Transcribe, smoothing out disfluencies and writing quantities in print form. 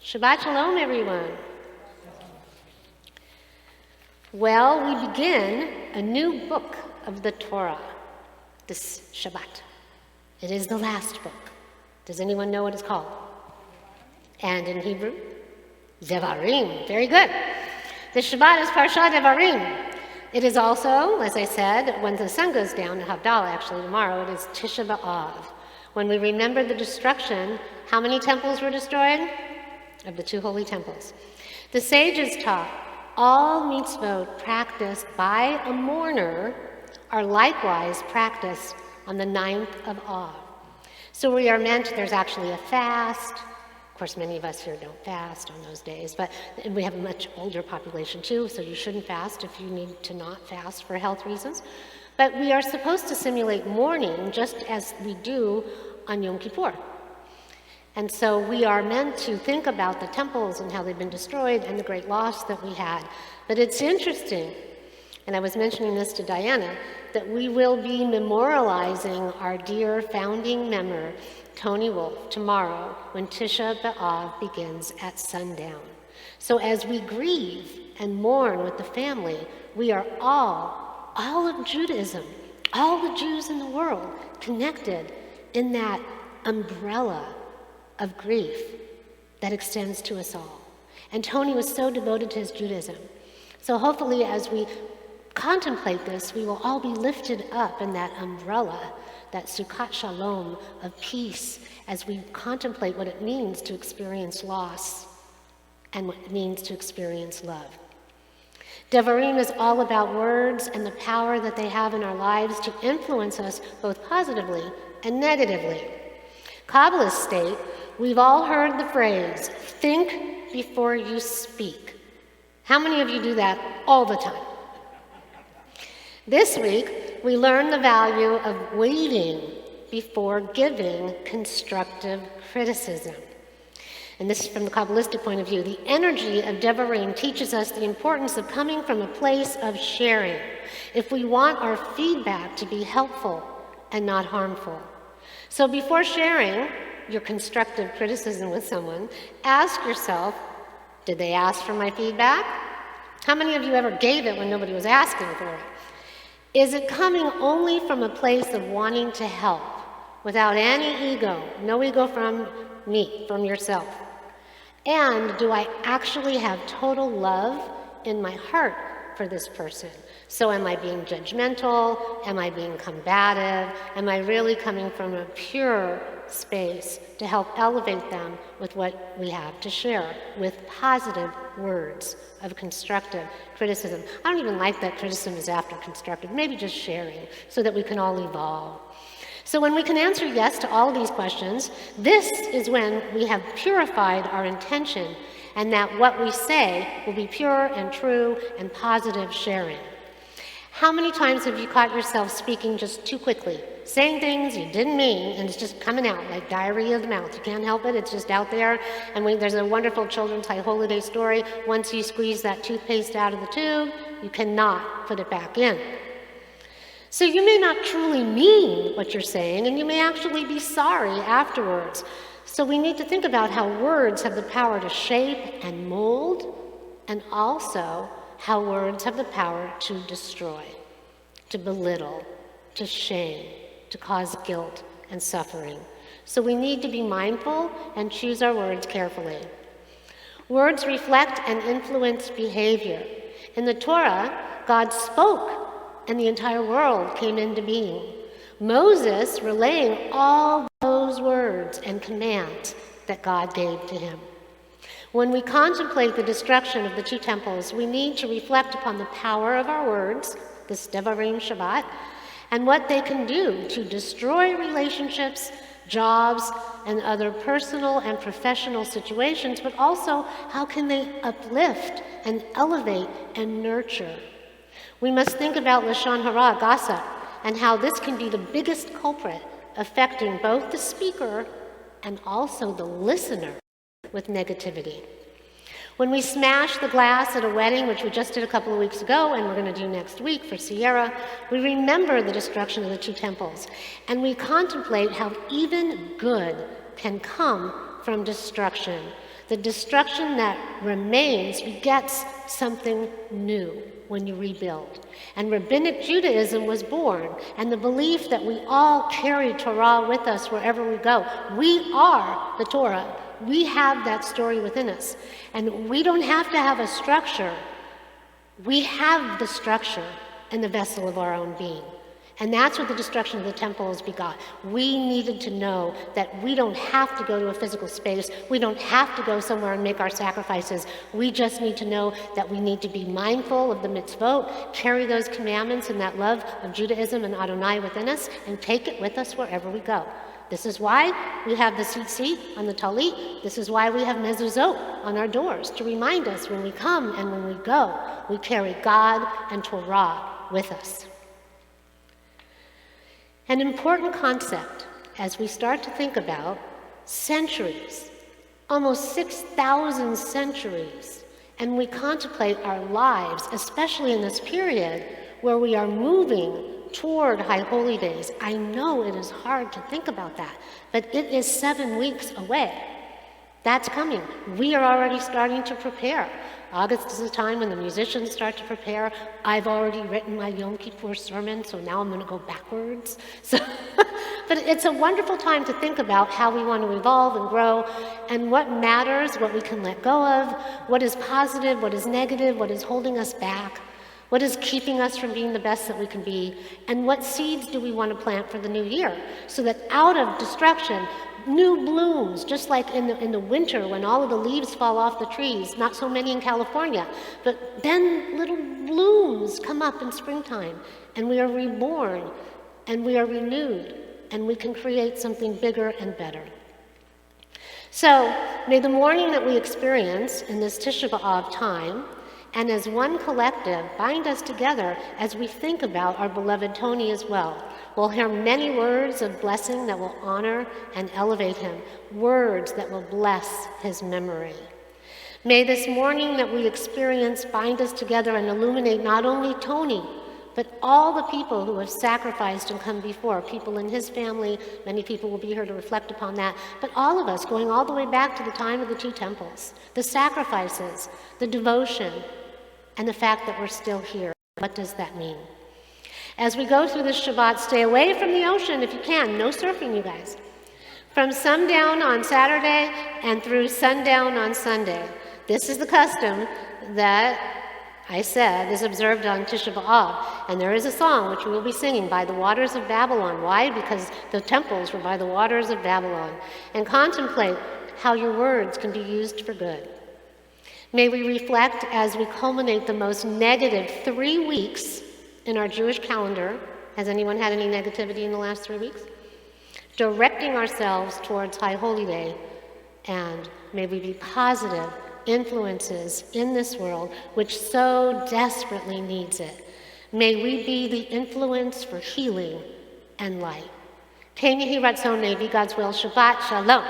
Shabbat Shalom, everyone. Well, we begin a new book of the Torah this Shabbat. It is the last book. Does anyone know what it's called? And in Hebrew? Devarim. Very good. The Shabbat is Parshat Devarim. It is also, as I said, when the sun goes down, Havdalah actually tomorrow, it is Tisha B'Av. When we remember the destruction, how many temples were destroyed? Of the two holy temples. The sages taught all mitzvot practiced by a mourner are likewise practiced on the 9th of Av. So we are meant, there's actually a fast. Of course, many of us here don't fast on those days, but we have a much older population too, so you shouldn't fast if you need to not fast for health reasons. But we are supposed to simulate mourning just as we do on Yom Kippur. And so we are meant to think about the temples and how they've been destroyed and the great loss that we had. But it's interesting, and I was mentioning this to Diana, that we will be memorializing our dear founding member, Tony Wolfe, tomorrow when Tisha B'Av begins at sundown. So as we grieve and mourn with the family, we are all of Judaism, all the Jews in the world connected in that umbrella of grief that extends to us all. And Tony was so devoted to his Judaism. So hopefully as we contemplate this, we will all be lifted up in that umbrella, that Sukkot Shalom of peace, as we contemplate what it means to experience loss and what it means to experience love. Devarim is all about words and the power that they have in our lives to influence us both positively and negatively. Kabbalists state, we've all heard the phrase, think before you speak. How many of you do that all the time? This week, we learn the value of waiting before giving constructive criticism. And this is from the Kabbalistic point of view. The energy of Devarim teaches us the importance of coming from a place of sharing if we want our feedback to be helpful and not harmful. So before sharing your constructive criticism with someone, ask yourself, did they ask for my feedback? How many of you ever gave it when nobody was asking for it? Is it coming only from a place of wanting to help, without any ego, no ego from me, from yourself? And do I actually have total love in my heart for this person? So am I being judgmental? Am I being combative? Am I really coming from a pure space to help elevate them with what we have to share, with positive words of constructive criticism? I don't even like that criticism is after constructive, maybe just sharing so that we can all evolve. So when we can answer yes to all of these questions, this is when we have purified our intention and that what we say will be pure and true and positive sharing. How many times have you caught yourself speaking just too quickly, saying things you didn't mean, and it's just coming out like diarrhea of the mouth? You can't help it, it's just out there. And there's a wonderful children's High Holy Day story. Once you squeeze that toothpaste out of the tube, you cannot put it back in. So you may not truly mean what you're saying, and you may actually be sorry afterwards. So we need to think about how words have the power to shape and mold, and also how words have the power to destroy, to belittle, to shame, to cause guilt and suffering. So we need to be mindful and choose our words carefully. Words reflect and influence behavior. In the Torah, God spoke, and the entire world came into being. Moses relaying all those words and commands that God gave to him. When we contemplate the destruction of the two temples, we need to reflect upon the power of our words, this Devarim Shabbat, and what they can do to destroy relationships, jobs, and other personal and professional situations, but also how can they uplift and elevate and nurture. We must think about Lashon Hara, gossip, and how this can be the biggest culprit affecting both the speaker and also the listener with negativity. When we smash the glass at a wedding, which we just did a couple of weeks ago and we're going to do next week for Sierra, we remember the destruction of the two temples, and we contemplate how even good can come from destruction. The destruction that remains begets something new when you rebuild. And Rabbinic Judaism was born, and the belief that we all carry Torah with us wherever we go. We are the Torah. We have that story within us. And we don't have to have a structure. We have the structure in the vessel of our own being. And that's what the destruction of the temples begot. We needed to know that we don't have to go to a physical space. We don't have to go somewhere and make our sacrifices. We just need to know that we need to be mindful of the mitzvot, carry those commandments and that love of Judaism and Adonai within us, and take it with us wherever we go. This is why we have the tzitzit on the talit. This is why we have mezuzot on our doors, to remind us when we come and when we go, we carry God and Torah with us. An important concept as we start to think about centuries, almost 6,000 centuries, and we contemplate our lives, especially in this period where we are moving toward High Holy Days. I know it is hard to think about that, but it is 7 weeks away. That's coming. We are already starting to prepare. August is the time when the musicians start to prepare. I've already written my Yom Kippur sermon, so now I'm going to go backwards. But it's a wonderful time to think about how we want to evolve and grow, and what matters, what we can let go of, what is positive, what is negative, what is holding us back, what is keeping us from being the best that we can be, and what seeds do we want to plant for the new year, so that out of destruction, new blooms, just like in the winter when all of the leaves fall off the trees, not so many in California, but then little blooms come up in springtime, and we are reborn, and we are renewed, and we can create something bigger and better. So, may the mourning that we experience in this Tisha B'Av time, and as one collective, bind us together as we think about our beloved Tony as well. We'll hear many words of blessing that will honor and elevate him, words that will bless his memory. May this morning that we experience bind us together and illuminate not only Tony, but all the people who have sacrificed and come before, people in his family. Many people will be here to reflect upon that, but all of us, going all the way back to the time of the two temples, the sacrifices, the devotion, and the fact that we're still here. What does that mean? As we go through this Shabbat, stay away from the ocean if you can. No surfing, you guys. From sundown on Saturday and through sundown on Sunday. This is the custom that I said is observed on Tisha B'Av. And there is a song which we will be singing, By the Waters of Babylon. Why? Because the temples were by the waters of Babylon. And contemplate how your words can be used for good. May we reflect as we culminate the most negative 3 weeks in our Jewish calendar. Has anyone had any negativity in the last 3 weeks? Directing ourselves towards High Holy Day, and may we be positive influences in this world which so desperately needs it. May we be the influence for healing and light. Ken Yehi Ratzon, be God's will. Shabbat Shalom.